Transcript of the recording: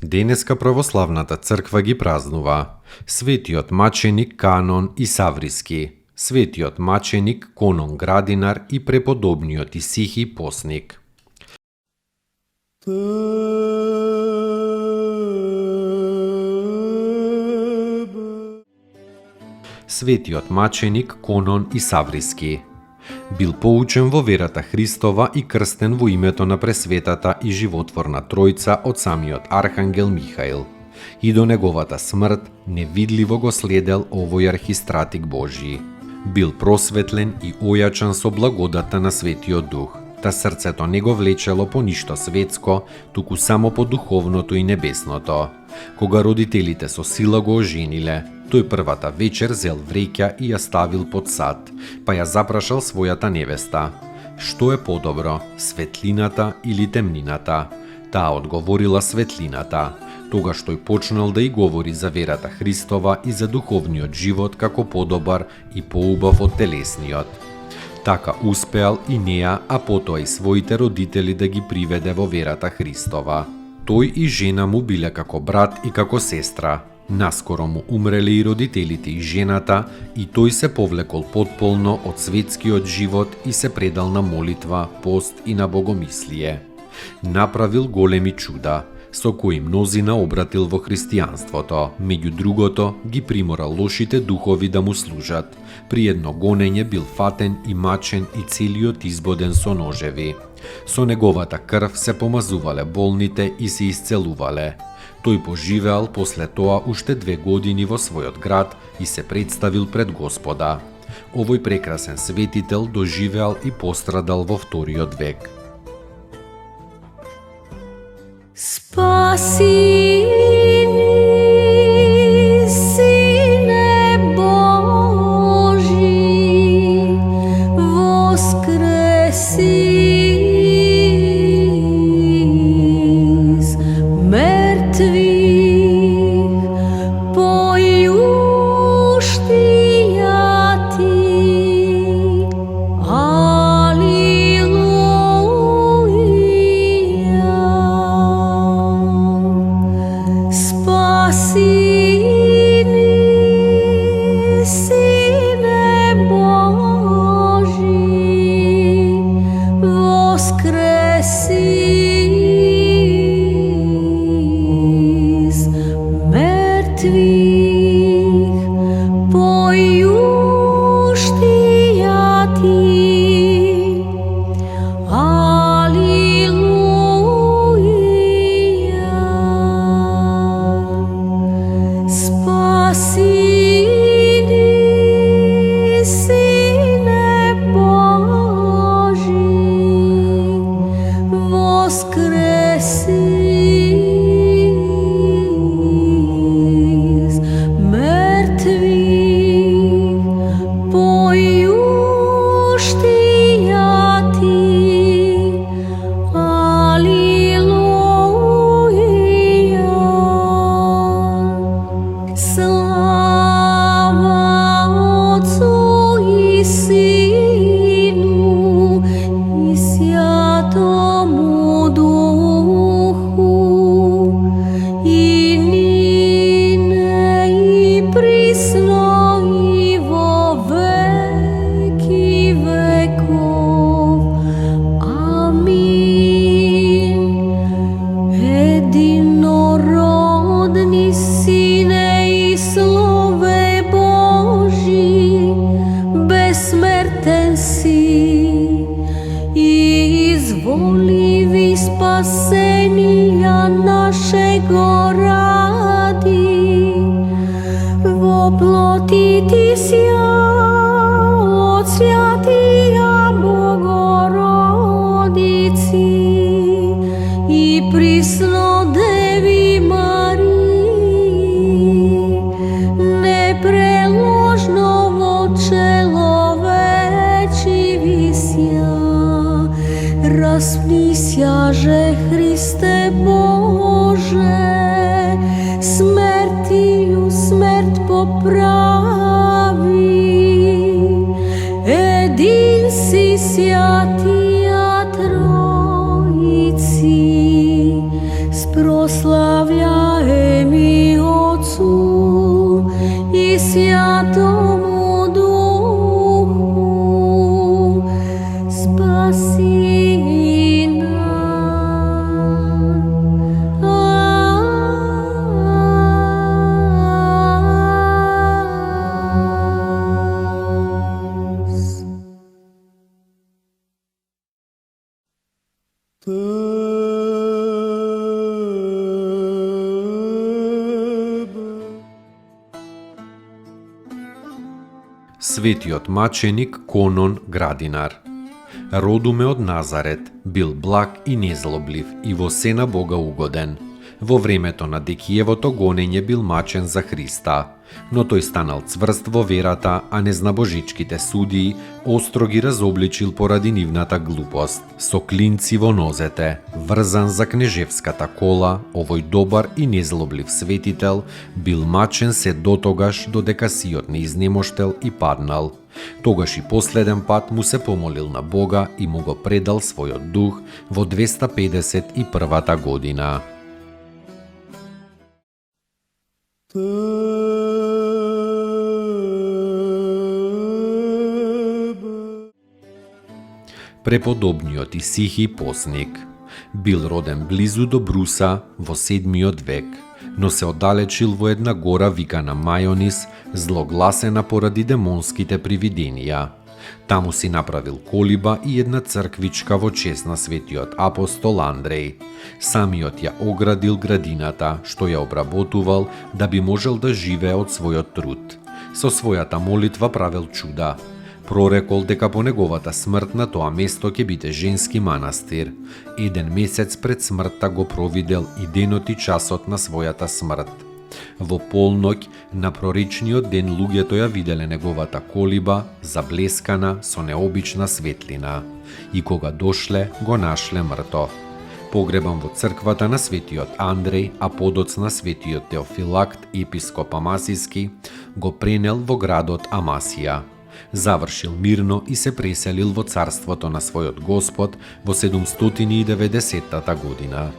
Денеска православната црква ги празнува светиот маченик Канон Исавриски, светиот маченик Конон Градинар и преподобниот Исихи Постник. Светиот маченик Конон Исавриски бил поучен во верата Христова и крстен во името на пресветата и животворна Тројца од самиот архангел Михаил. И до неговата смрт невидливо го следел овој архистратик Божји. Бил просветлен и ојачан со благодата на Светиот Дух, та срцето не го влечело по ништо светско, туку само по духовното и небесното. Кога родителите со сила го ожениле, тој првата вечер зел вреќа и ја ставил под сад, па ја запрашал својата невеста: "Што е подобро, светлината или темнината?" Таа одговорила светлината. Тогаш тој почнал да и говори за верата Христова и за духовниот живот како подобар и поубав од телесниот. Така успеал и неа, а потоа и своите родители да ги приведе во верата Христова. Тој и жена му биле како брат и како сестра. Наскоро му умреле и родителите и жената, и тој се повлекол потполно од светскиот живот и се предал на молитва, пост и на богомислие. Направил големи чуда, со кои мнозина обратил во христијанството. Меѓу другото, ги примора лошите духови да му служат. При едно гонење бил фатен и мачен и целиот избоден со ножеви. Со неговата крв се помазувале болните и се исцелувале. Тој поживеал после тоа уште 2 години во својот град и се представил пред Господа. Овој прекрасен светител доживеал и пострадал во вториот век. Спаси ни, Сине Божи, воскреси из мертвих, поющия Ти. Воплотитися от Святия Богородица, Распни сяже, Христе Боже, смертию смерть поправи. Един си святия Троици, спрославляеми Отцу и Святому Духу, спаси нас. Светиот маченик Конон Градинар. Родуме од Назарет, бил благ и незлоблив и во се на Бога угоден. Во времето на Декиевото гонење бил мачен за Христа, но тој станал цврст во верата, а незнабожичките судии остро ги разобличил поради нивната глупост. Со клинци во нозете, врзан за кнежевската кола, овој добар и незлоблив светител бил мачен се дотогаш додека сиот не изнемоштел и паднал. Тогаш и последен пат му се помолил на Бога и му го предал својот дух во 251 година. Преподобниот Исихи постник бил роден близу до Бруса во 7 век, но се оддалечил во една гора викана Мајонис, злогласена поради демонските привиденија. Таму си направил колиба и една црквичка во чест на светиот апостол Андреј. Самиот ја оградил градината, што ја обработувал да би можел да живее од својот труд. Со својата молитва правел чуда. Прорекол дека по неговата смрт на тоа место ќе биде женски манастир. Еден месец пред смртта го провидел и денот и часот на својата смрт. Во полноќ на проречниот ден луѓето ја виделе неговата колиба, заблескана со необична светлина. И кога дошле, го нашле мртов. Погребан во црквата на светиот Андреј, а подоцна светиот Теофилакт, епископ Амасиски, го пренел во градот Амасија. Завршил мирно и се преселил во царството на својот Господ во 790 година.